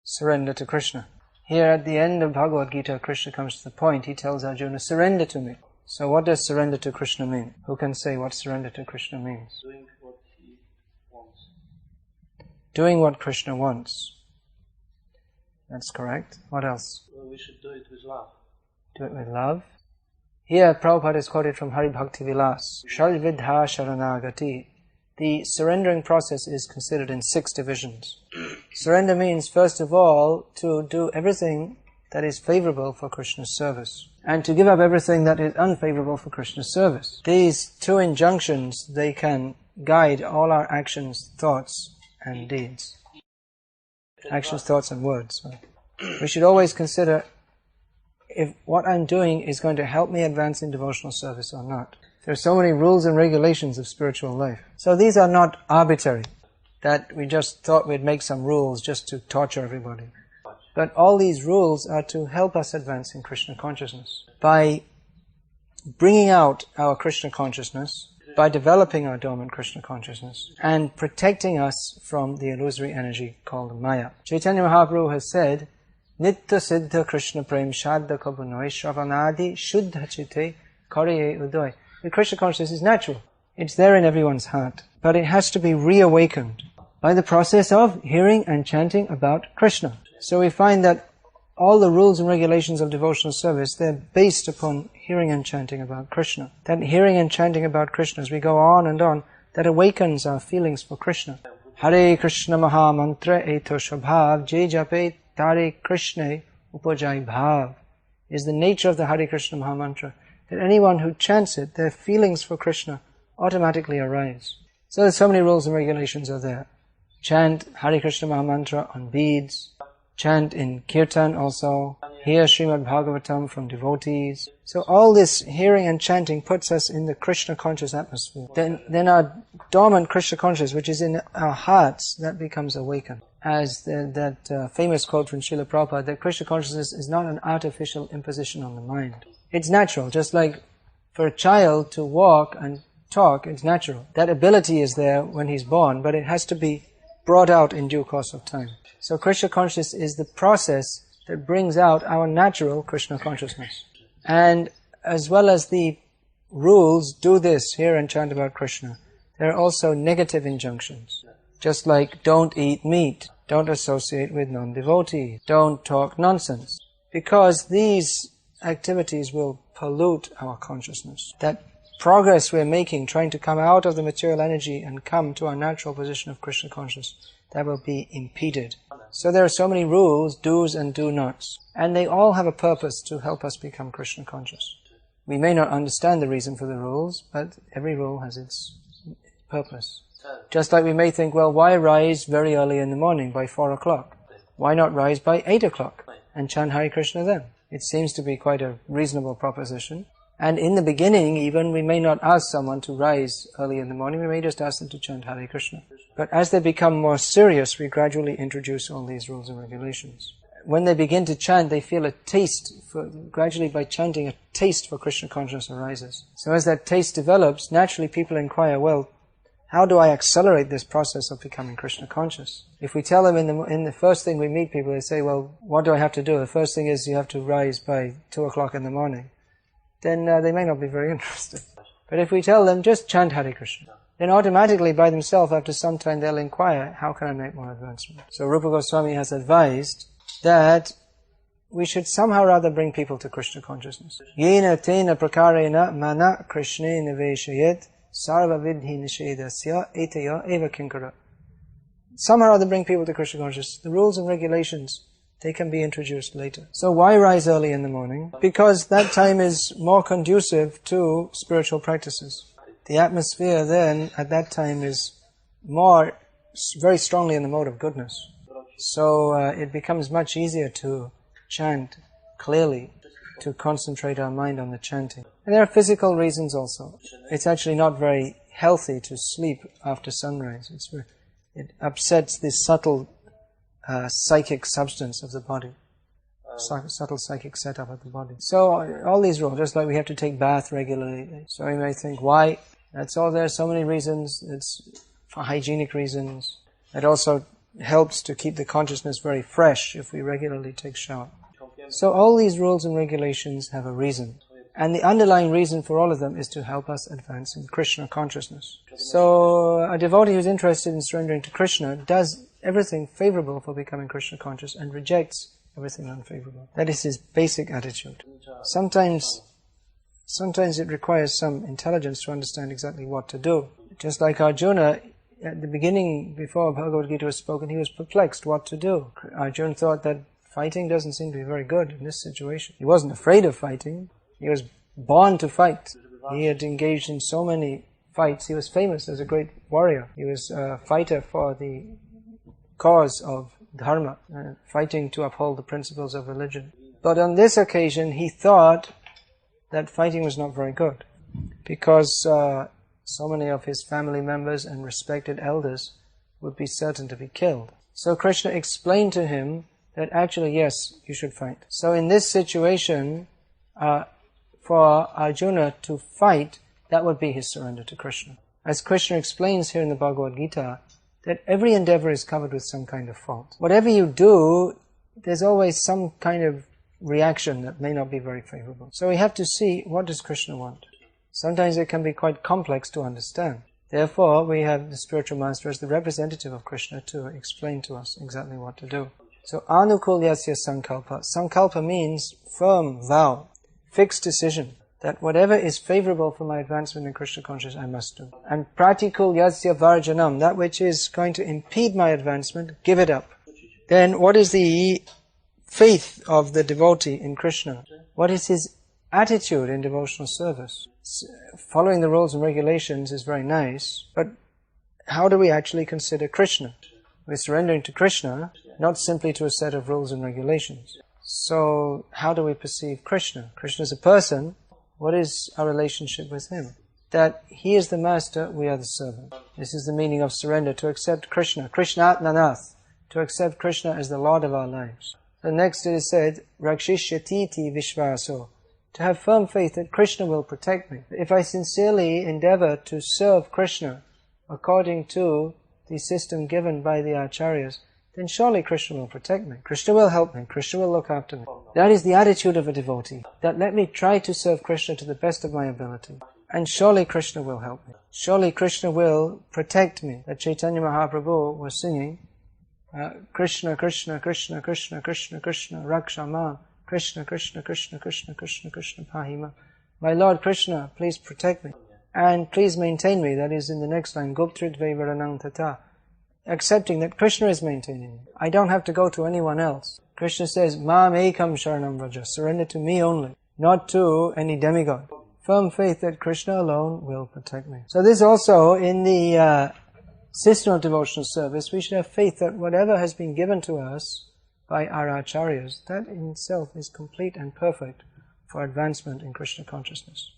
surrender to Krishna. Here at the end of Bhagavad Gita, Krishna comes to the point, he tells Arjuna, surrender to me. So what does surrender to Krishna mean? Who can say what surrender to Krishna means? Doing what he wants. Doing what Krishna wants. That's correct. What else? Well, we should do it with love. Do it with love. Here Prabhupada is quoted from Hari Bhakti Vilas. Shalvidha Sharanagati. The surrendering process is considered in 6 divisions. Surrender means, first of all, to do everything that is favorable for Krishna's service, and to give up everything that is unfavorable for Krishna's service. These 2 injunctions, they can guide all our actions, thoughts, and deeds. Actions, thoughts, and words. We should always consider if what I'm doing is going to help me advance in devotional service or not. There are so many rules and regulations of spiritual life. So these are not arbitrary, that we just thought we'd make some rules just to torture everybody. But all these rules are to help us advance in Krishna consciousness. By bringing out our Krishna consciousness, by developing our dormant Krishna consciousness, and protecting us from the illusory energy called Maya. Chaitanya Mahaprabhu has said, Nitya Siddha Krishna Prem Shadda Kabunoi Shravanadi Shuddha Chitte Kariye Udoy. The Krishna consciousness is natural. It's there in everyone's heart. But it has to be reawakened by the process of hearing and chanting about Krishna. So we find that all the rules and regulations of devotional service, they're based upon hearing and chanting about Krishna. That hearing and chanting about Krishna, as we go on and on, that awakens our feelings for Krishna. Hare Krishna Maha Mantra Eto Shobhav Jai Jape Tare Krishna Upajai Bhav is the nature of the Hare Krishna Maha Mantra. That anyone who chants it, their feelings for Krishna automatically arise. So there's so many rules and regulations are there. Chant Hare Krishna Maha Mantra on beads, chant in kirtan also, hear Srimad Bhagavatam from devotees. So all this hearing and chanting puts us in the Krishna conscious atmosphere. Then our dormant Krishna consciousness, which is in our hearts, that becomes awakened. As that famous quote from Srila Prabhupada, that Krishna consciousness is not an artificial imposition on the mind. It's natural, just like for a child to walk and talk, it's natural. That ability is there when he's born, but it has to be brought out in due course of time. So Krishna consciousness is the process that brings out our natural Krishna consciousness. And as well as the rules, do this, hear and chant about Krishna, there are also negative injunctions. Just like don't eat meat, don't associate with non-devotees, don't talk nonsense. Because these activities will pollute our consciousness. That progress we're making, trying to come out of the material energy and come to our natural position of Krishna consciousness, that will be impeded. So there are so many rules, do's and do nots, and they all have a purpose to help us become Krishna conscious. We may not understand the reason for the rules, but every rule has its purpose. Just like we may think, well, why rise very early in the morning by 4 o'clock? Why not rise by 8 o'clock and chant Hare Krishna then? It seems to be quite a reasonable proposition. And in the beginning, even, we may not ask someone to rise early in the morning, we may just ask them to chant Hare Krishna. But as they become more serious, we gradually introduce all these rules and regulations. When they begin to chant, they feel a taste, gradually by chanting, a taste for Krishna consciousness arises. So as that taste develops, naturally people inquire, well, how do I accelerate this process of becoming Krishna conscious? If we tell them in the first thing we meet people, they say, well, what do I have to do? The first thing is you have to rise by 2 o'clock in the morning. Then they may not be very interested. But if we tell them, just chant Hare Krishna, then automatically by themselves after some time they'll inquire, how can I make more advancement? So Rupa Goswami has advised that we should somehow rather bring people to Krishna consciousness. Yena tena prakarena mana krishnena veshayet sarva vidhi nishedasya etaya eva kinkara. Somehow or other bring people to Krishna consciousness. The rules and regulations, they can be introduced later. So why rise early in the morning? Because that time is more conducive to spiritual practices. The atmosphere then at that time is more, very strongly in the mode of goodness. So it becomes much easier to chant clearly, to concentrate our mind on the chanting. And there are physical reasons also. It's actually not very healthy to sleep after sunrise. It upsets this subtle psychic substance of the body, subtle psychic setup of the body. So all these rules, just like we have to take bath regularly. So you may think, why? That's all. There are so many reasons. It's for hygienic reasons. It also helps to keep the consciousness very fresh if we regularly take shower. So all these rules and regulations have a reason. And the underlying reason for all of them is to help us advance in Krishna consciousness. So a devotee who's interested in surrendering to Krishna does everything favorable for becoming Krishna conscious and rejects everything unfavorable. That is his basic attitude. Sometimes it requires some intelligence to understand exactly what to do. Just like Arjuna, at the beginning, before Bhagavad Gita was spoken, he was perplexed what to do. Arjuna thought that fighting doesn't seem to be very good in this situation. He wasn't afraid of fighting. He was born to fight. He had engaged in so many fights. He was famous as a great warrior. He was a fighter for the cause of dharma, fighting to uphold the principles of religion. But on this occasion, he thought that fighting was not very good, because so many of his family members and respected elders would be certain to be killed. So Krishna explained to him that actually, yes, you should fight. So in this situation, for Arjuna to fight, that would be his surrender to Krishna. As Krishna explains here in the Bhagavad Gita, that every endeavor is covered with some kind of fault. Whatever you do, there's always some kind of reaction that may not be very favorable. So we have to see, what does Krishna want? Sometimes it can be quite complex to understand. Therefore, we have the spiritual master as the representative of Krishna to explain to us exactly what to do. So, anukulyasya sankalpa. Sankalpa means firm vow, fixed decision, that whatever is favorable for my advancement in Krishna consciousness, I must do. And pratikulyasya varjanam, that which is going to impede my advancement, give it up. Then, what is the faith of the devotee in Krishna? What is his attitude in devotional service? Following the rules and regulations is very nice, but how do we actually consider Krishna? We're surrendering to Krishna, not simply to a set of rules and regulations. So, how do we perceive Krishna? Krishna is a person. What is our relationship with him? That he is the master, we are the servant. This is the meaning of surrender, to accept Krishna, Krishnatmanath, to accept Krishna as the Lord of our lives. The next it is said, Rakshishyatiti Vishvaso, to have firm faith that Krishna will protect me. If I sincerely endeavor to serve Krishna according to the system given by the acharyas, then surely Krishna will protect me. Krishna will help me. Krishna will look after me. That is the attitude of a devotee. That let me try to serve Krishna to the best of my ability. And surely Krishna will help me. Surely Krishna will protect me. That Chaitanya Mahaprabhu was singing, Krishna, Krishna, Krishna, Krishna, Krishna, Krishna, Rakshama, Krishna, Krishna, Krishna, Krishna, Krishna, Krishna, Pahima. My Lord Krishna, please protect me. And please maintain me. That is in the next line, Guptridve Varanang Tata. Accepting that Krishna is maintaining me. I don't have to go to anyone else. Krishna says, Mam ekam sharanam vraja. Surrender to me only, not to any demigod. Firm faith that Krishna alone will protect me. So this also, in the system of devotional service, we should have faith that whatever has been given to us by our acharyas, that in itself is complete and perfect for advancement in Krishna consciousness.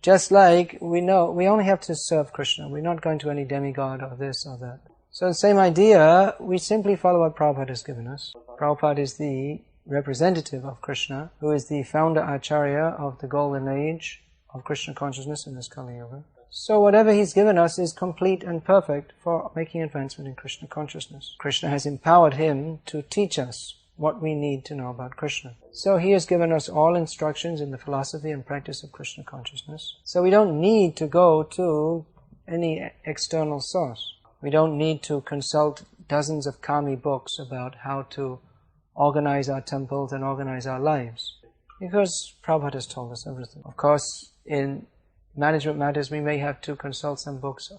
Just like we know, we only have to serve Krishna. We're not going to any demigod or this or that. So the same idea, we simply follow what Prabhupada has given us. Prabhupada is the representative of Krishna, who is the founder acharya of the golden age of Krishna consciousness in this Kali Yuga. So whatever he's given us is complete and perfect for making advancement in Krishna consciousness. Krishna has empowered him to teach us what we need to know about Krishna. So he has given us all instructions in the philosophy and practice of Krishna consciousness. So we don't need to go to any external source. We don't need to consult dozens of kami books about how to organize our temples and organize our lives, because Prabhupada has told us everything. Of course, in management matters, we may have to consult some books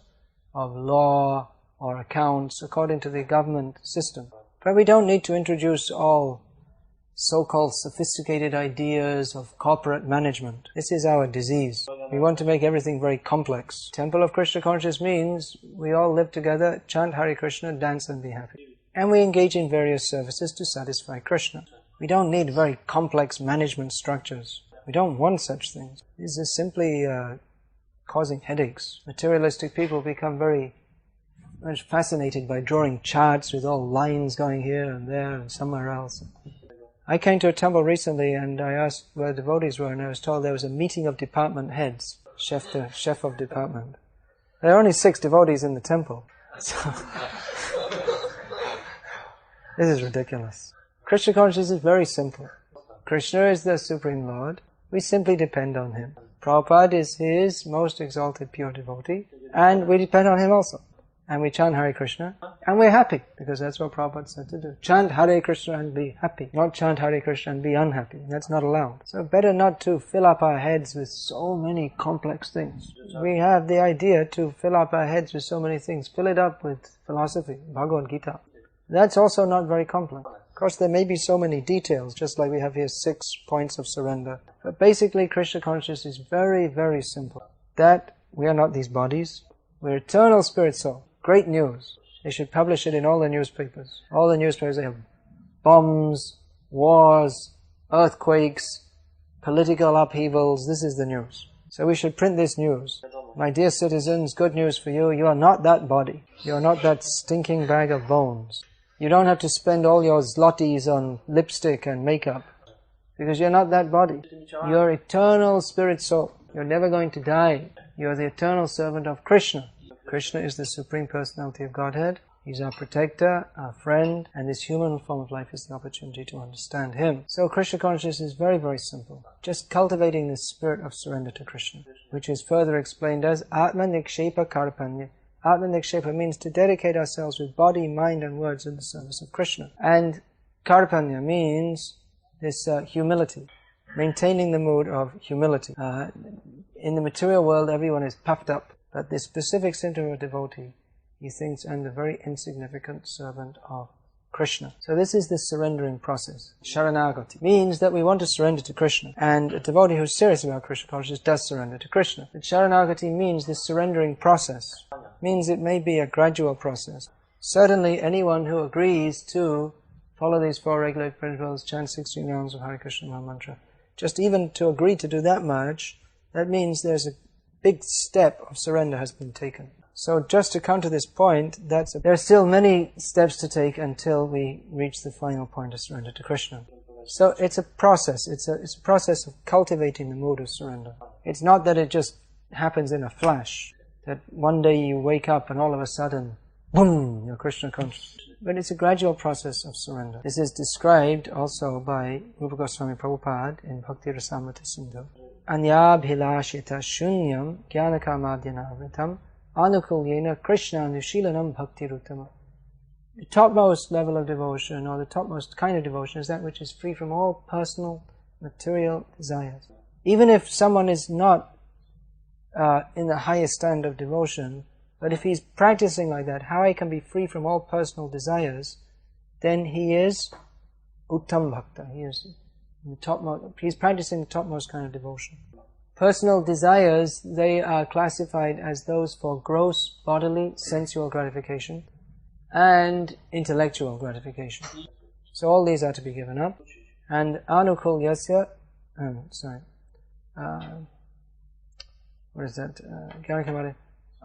of law or accounts according to the government system. But we don't need to introduce all so-called sophisticated ideas of corporate management. This is our disease. We want to make everything very complex. Temple of Krishna consciousness means we all live together, chant Hare Krishna, dance and be happy. And we engage in various services to satisfy Krishna. We don't need very complex management structures. We don't want such things. This is simply causing headaches. Materialistic people become very much fascinated by drawing charts with all lines going here and there and somewhere else. I came to a temple recently and I asked where devotees were, and I was told there was a meeting of department heads, chef of department. There are only 6 devotees in the temple. So This is ridiculous. Krishna consciousness is very simple. Krishna is the Supreme Lord. We simply depend on Him. Prabhupada is His most exalted pure devotee, and we depend on Him also. And we chant Hare Krishna, and we're happy, because that's what Prabhupada said to do. Chant Hare Krishna and be happy, not chant Hare Krishna and be unhappy. That's not allowed. So better not to fill up our heads with so many complex things. We have the idea to fill up our heads with so many things. Fill it up with philosophy, Bhagavad Gita. That's also not very complex. Of course, there may be so many details, just like we have here 6 points of surrender. But basically, Krishna consciousness is very, very simple. That we are not these bodies. We're eternal spirit soul. Great news. They should publish it in all the newspapers. All the newspapers, they have bombs, wars, earthquakes, political upheavals. This is the news. So we should print this news. My dear citizens, good news for you. You are not that body. You are not that stinking bag of bones. You don't have to spend all your zlotys on lipstick and makeup, because you're not that body. You're eternal spirit soul. You're never going to die. You're the eternal servant of Krishna. Krishna is the Supreme Personality of Godhead. He's our protector, our friend, and this human form of life is the opportunity to understand Him. So Krishna consciousness is very, very simple. Just cultivating this spirit of surrender to Krishna, which is further explained as Atma Nikshepa Karpanya. Atma Nikshepa means to dedicate ourselves with body, mind and words in the service of Krishna. And Karpanya means this humility, maintaining the mood of humility. In the material world, everyone is puffed up. But this specific symptom of a devotee, he thinks, I'm the very insignificant servant of Krishna. So this is the surrendering process. Sharanagati means that we want to surrender to Krishna. And a devotee who's serious about Krishna consciousness does surrender to Krishna. But Sharanagati means this surrendering process. Means it may be a gradual process. Certainly anyone who agrees to follow these 4 regulated principles, chant 16 rounds of Hare Krishna Maha Mantra, just even to agree to do that much, that means there's a big step of surrender has been taken. So just to come to this point, there are still many steps to take until we reach the final point of surrender to Krishna. So it's a process. It's a process of cultivating the mood of surrender. It's not that it just happens in a flash, that one day you wake up and all of a sudden, boom, you're Krishna conscious. But it's a gradual process of surrender. This is described also by Rupa Goswami Prabhupada in Bhakti Rasamrita Sindhu. Anyabhilashita shunyam jnanakamadhyanavritam anukulyena krishna nushilanam bhakti ruttama. The topmost level of devotion, or the topmost kind of devotion, is that which is free from all personal material desires. Even if someone is not in the highest stand of devotion, but if he's practicing like that, how he can be free from all personal desires, then he is uttam bhakta. He is the topmost. He's practicing the topmost kind of devotion. Personal desires, they are classified as those for gross bodily sensual gratification and intellectual gratification. So all these are to be given up. And anukul yasya, what is that?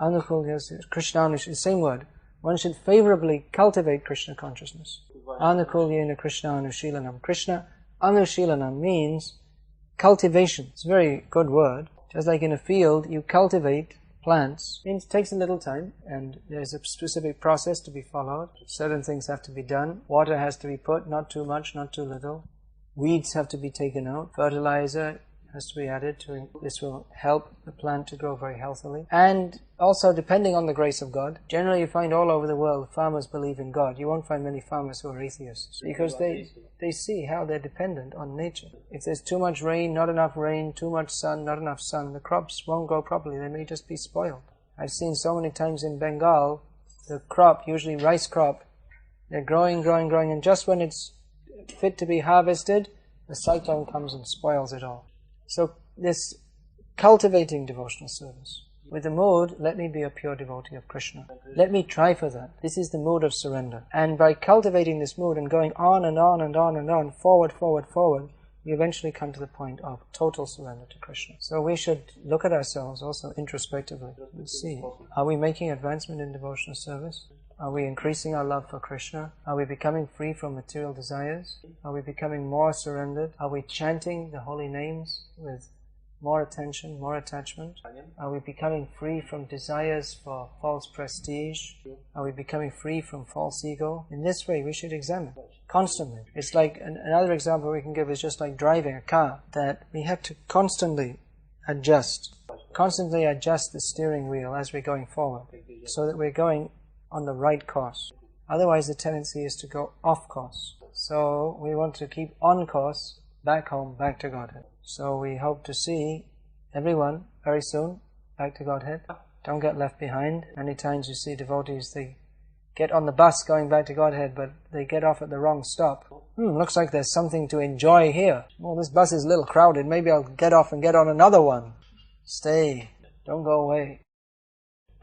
Anukul yasya, Krishna anushilana, same word. One should favorably cultivate Krishna consciousness. Anukul yena Krishna anushilanam. Krishna anushilanam means cultivation. It's a very good word. Just like in a field, you cultivate plants. It takes a little time, and there's a specific process to be followed. Certain things have to be done. Water has to be put, not too much, not too little. Weeds have to be taken out. Fertilizer has to be added to. This will help the plant to grow very healthily. And also, depending on the grace of God, generally you find all over the world farmers believe in God. You won't find many farmers who are atheists, because they see how they're dependent on nature. If there's too much rain, not enough rain, too much sun, not enough sun, the crops won't grow properly. They may just be spoiled. I've seen so many times in Bengal, the crop, usually rice crop, they're growing, and just when it's fit to be harvested, the cyclone comes and spoils it all. So this cultivating devotional service with the mood, let me be a pure devotee of Krishna. Let me try for that. This is the mood of surrender. And by cultivating this mood and going on and on and on and on, forward, we eventually come to the point of total surrender to Krishna. So we should look at ourselves also introspectively and see, are we making advancement in devotional service? Are we increasing our love for Krishna? Are we becoming free from material desires? Are we becoming more surrendered? Are we chanting the holy names with more attention, more attachment? Are we becoming free from desires for false prestige? Are we becoming free from false ego? In this way we should examine constantly. It's like, another example we can give is just like driving a car, that we have to constantly adjust the steering wheel as we're going forward, so that we're going on the right course. Otherwise the tendency is to go off course. So we want to keep on course, back home, back to Godhead. So we hope to see everyone very soon back to Godhead. Don't get left behind. Many times you see devotees, they get on the bus going back to Godhead, but they get off at the wrong stop. Looks like there's something to enjoy here. Well, this bus is a little crowded. Maybe I'll get off and get on another one. Stay. Don't go away.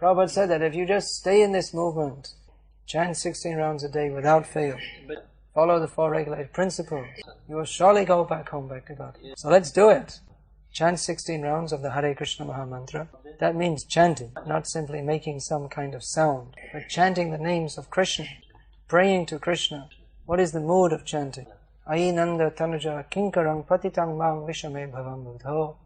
Prabhupada said that if you just stay in this movement, chant 16 rounds a day without fail, follow the 4 regulated principles, you will surely go back home, back to God. So let's do it. Chant 16 rounds of the Hare Krishna Maha Mantra. That means chanting, not simply making some kind of sound, but chanting the names of Krishna, praying to Krishna. What is the mood of chanting? Ainanda tanuja kinkarang patitang mang vishame bhavam buddho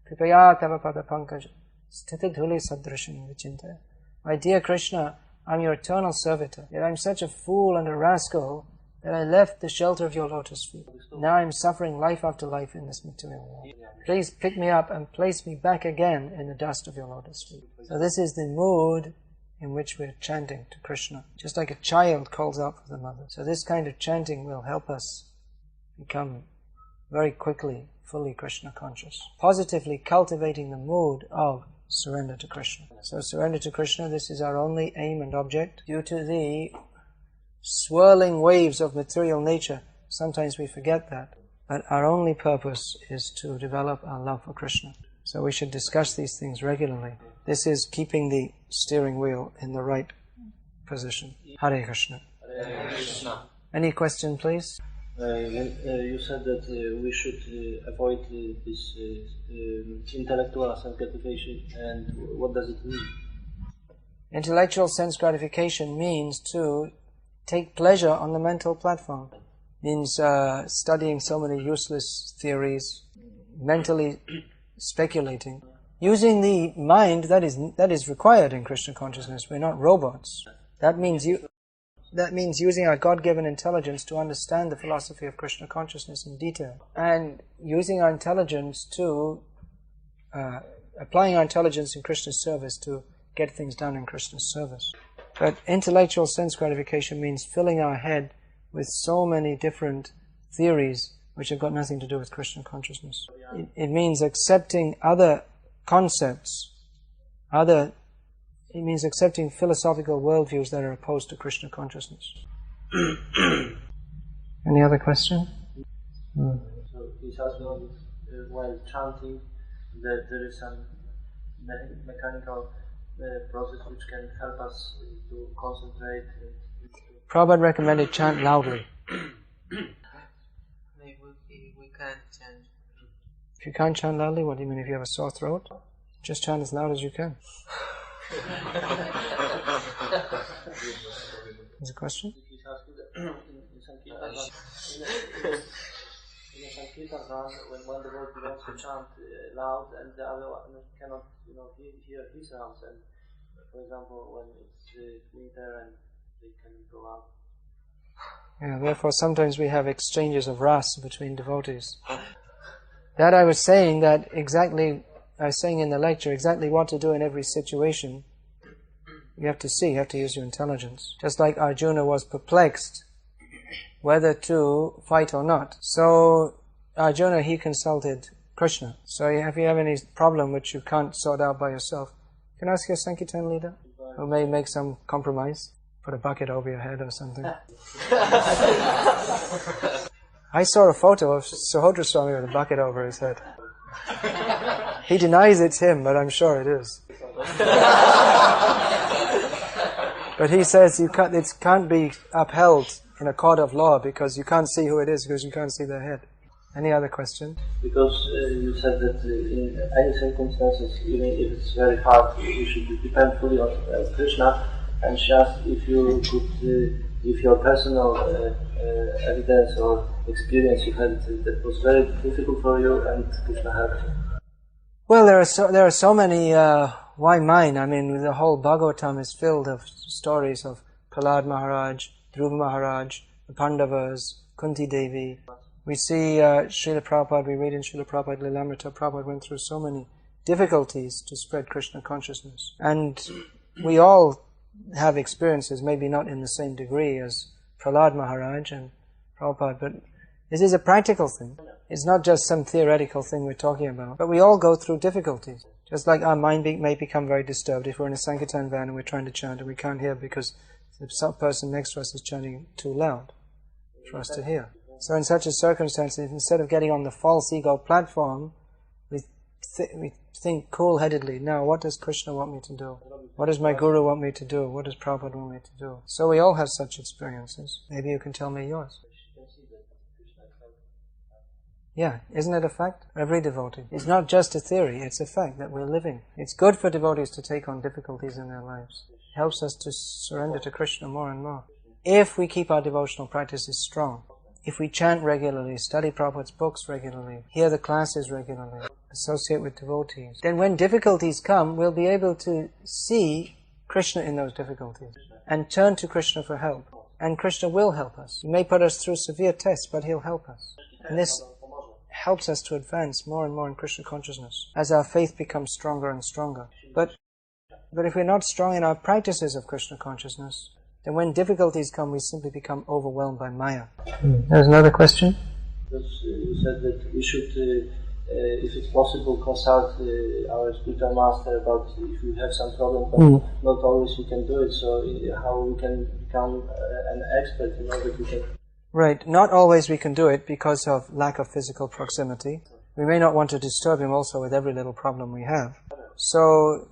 kripaya tava pada pankaj stitidhuli sadrasham vichintaya. My dear Krishna, I'm your eternal servitor, yet I'm such a fool and a rascal that I left the shelter of your lotus feet. Now I'm suffering life after life in this material world. Please pick me up and place me back again in the dust of your lotus feet. So this is the mood in which we're chanting to Krishna, just like a child calls out for the mother. So this kind of chanting will help us become very quickly fully Krishna conscious, positively cultivating the mood of surrender to Krishna. So surrender to Krishna, this is our only aim and object. Due to the swirling waves of material nature, sometimes we forget that. But our only purpose is to develop our love for Krishna. So we should discuss these things regularly. This is keeping the steering wheel in the right position. Hare Krishna. Hare Krishna. Any question, please? You said that we should avoid this intellectual sense gratification, and what does it mean? Intellectual sense gratification means to take pleasure on the mental platform. Means studying so many useless theories, mentally speculating, using the mind that is required in Krishna consciousness. We're not robots. That means using our God-given intelligence to understand the philosophy of Krishna consciousness in detail, and using our intelligence to applying our intelligence in Krishna's service to get things done in Krishna's service. But intellectual sense gratification means filling our head with so many different theories which have got nothing to do with Krishna consciousness. It means accepting other concepts, it means accepting philosophical worldviews that are opposed to Krishna consciousness. Any other question? So he's asking while chanting that there is some mechanical process which can help us to concentrate. Prabhupada recommended chant loudly. Maybe we can't chant. If you can't chant loudly, what do you mean? If you have a sore throat? Just chant as loud as you can. Is a question? He's asking that in some kirtan, when the word belongs to chant loud and the other one cannot hear his sounds, and for example when it's winter and they can go out. Yeah, therefore sometimes we have exchanges of ras between devotees. That I was saying in the lecture exactly what to do in every situation. You have to see, you have to use your intelligence. Just like Arjuna was perplexed whether to fight or not. So Arjuna, he consulted Krishna. So if you have any problem which you can't sort out by yourself, you can ask your Sankirtan leader, who may make some compromise. Put a bucket over your head or something. I saw a photo of Sahodra Swami with a bucket over his head. He denies it's him, but I'm sure it is. But he says it can't be upheld in a court of law because you can't see who it is, because you can't see their head. Any other question? Because you said that in any circumstances, even if it's very hard, you should depend fully on Krishna. And she asked if you could, if your personal evidence or experience you had that was very difficult for you and Krishna helped you. Well, there are so many, why mine? I mean, the whole Bhagavatam is filled of stories of Prahlad Maharaj, Dhruva Maharaj, the Pandavas, Kunti Devi. We see Srila Prabhupada, we read in Srila Prabhupada Lilamrita, Prabhupada went through so many difficulties to spread Krishna consciousness. And we all have experiences, maybe not in the same degree as Prahlad Maharaj and Prabhupada, but this is a practical thing. It's not just some theoretical thing we're talking about. But we all go through difficulties. Just like our mind may become very disturbed if we're in a Sankirtan van and we're trying to chant and we can't hear because the person next to us is chanting too loud for us to hear. So in such a circumstance, instead of getting on the false ego platform, we think cool-headedly, now what does Krishna want me to do? What does my Guru want me to do? What does Prabhupada want me to do? So we all have such experiences. Maybe you can tell me yours. Yeah, isn't it a fact? Every devotee. It's not just a theory, it's a fact that we're living. It's good for devotees to take on difficulties in their lives. It helps us to surrender to Krishna more and more. If we keep our devotional practices strong, if we chant regularly, study Prabhupada's books regularly, hear the classes regularly, associate with devotees, then when difficulties come, we'll be able to see Krishna in those difficulties and turn to Krishna for help. And Krishna will help us. He may put us through severe tests, but He'll help us. And this helps us to advance more and more in Krishna consciousness as our faith becomes stronger and stronger. But if we're not strong in our practices of Krishna consciousness, then when difficulties come, we simply become overwhelmed by Maya. There's another question? You said that we should, if it's possible, consult our spiritual master about if we have some problem, but not always we can do it, so how we can become an expert in order to get... Right, not always we can do it because of lack of physical proximity. We may not want to disturb him also with every little problem we have. So,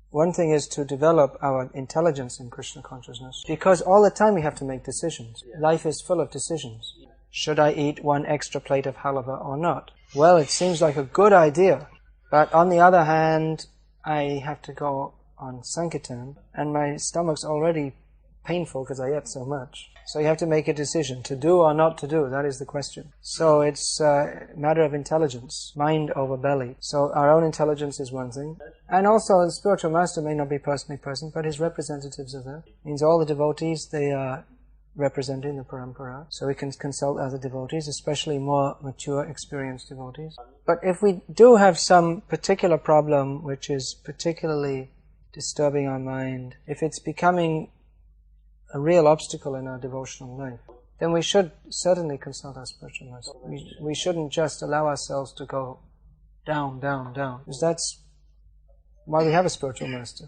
one thing is to develop our intelligence in Krishna consciousness, because all the time we have to make decisions. Life is full of decisions. Should I eat one extra plate of halava or not? Well, it seems like a good idea, but on the other hand, I have to go on Sankirtan, and my stomach's already painful because I ate so much. So you have to make a decision, to do or not to do, that is the question. So it's a matter of intelligence, mind over belly. So our own intelligence is one thing. And also the spiritual master may not be personally present, but his representatives are there. It means all the devotees, they are representing the parampara. So we can consult other devotees, especially more mature, experienced devotees. But if we do have some particular problem which is particularly disturbing our mind, if it's becoming a real obstacle in our devotional life, then we should certainly consult our spiritual master. We shouldn't just allow ourselves to go down, down, down, because that's why we have a spiritual master.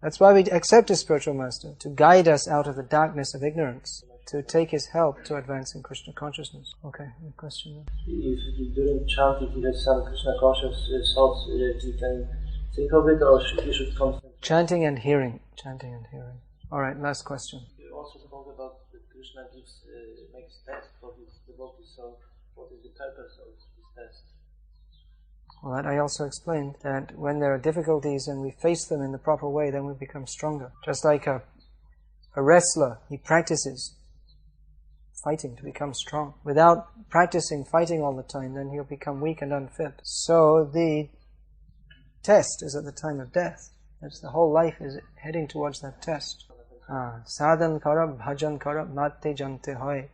That's why we accept a spiritual master, to guide us out of the darkness of ignorance, to take his help to advance in Krishna consciousness. Okay, any question? If during chanting you have some Krishna conscious thoughts, you can think of it, or you should concentrate? Chanting and hearing. Chanting and hearing. Alright, last question. You also spoke about that Krishna makes tests for his devotees, so what is the purpose of this test? Well, that I also explained, that when there are difficulties and we face them in the proper way, then we become stronger. Just like a wrestler, he practices fighting to become strong. Without practicing fighting all the time, then he'll become weak and unfit. So the test is at the time of death. That's the whole life is heading towards that test. Sadhan karab, bhajan karab, mate jante hoy.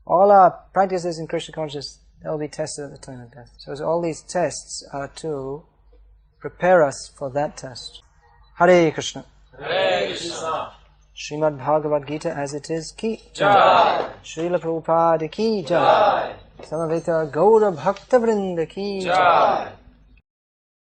All our practices in Krishna consciousness, they'll be tested at the time of death. So all these tests are to prepare us for that test. Hare Krishna. Hare Krishna. Srimad Bhagavad Gita as it is, ki jai. Srila Prabhupada ki jai. Samaveta Gaura Bhakta Vrinda ki jai.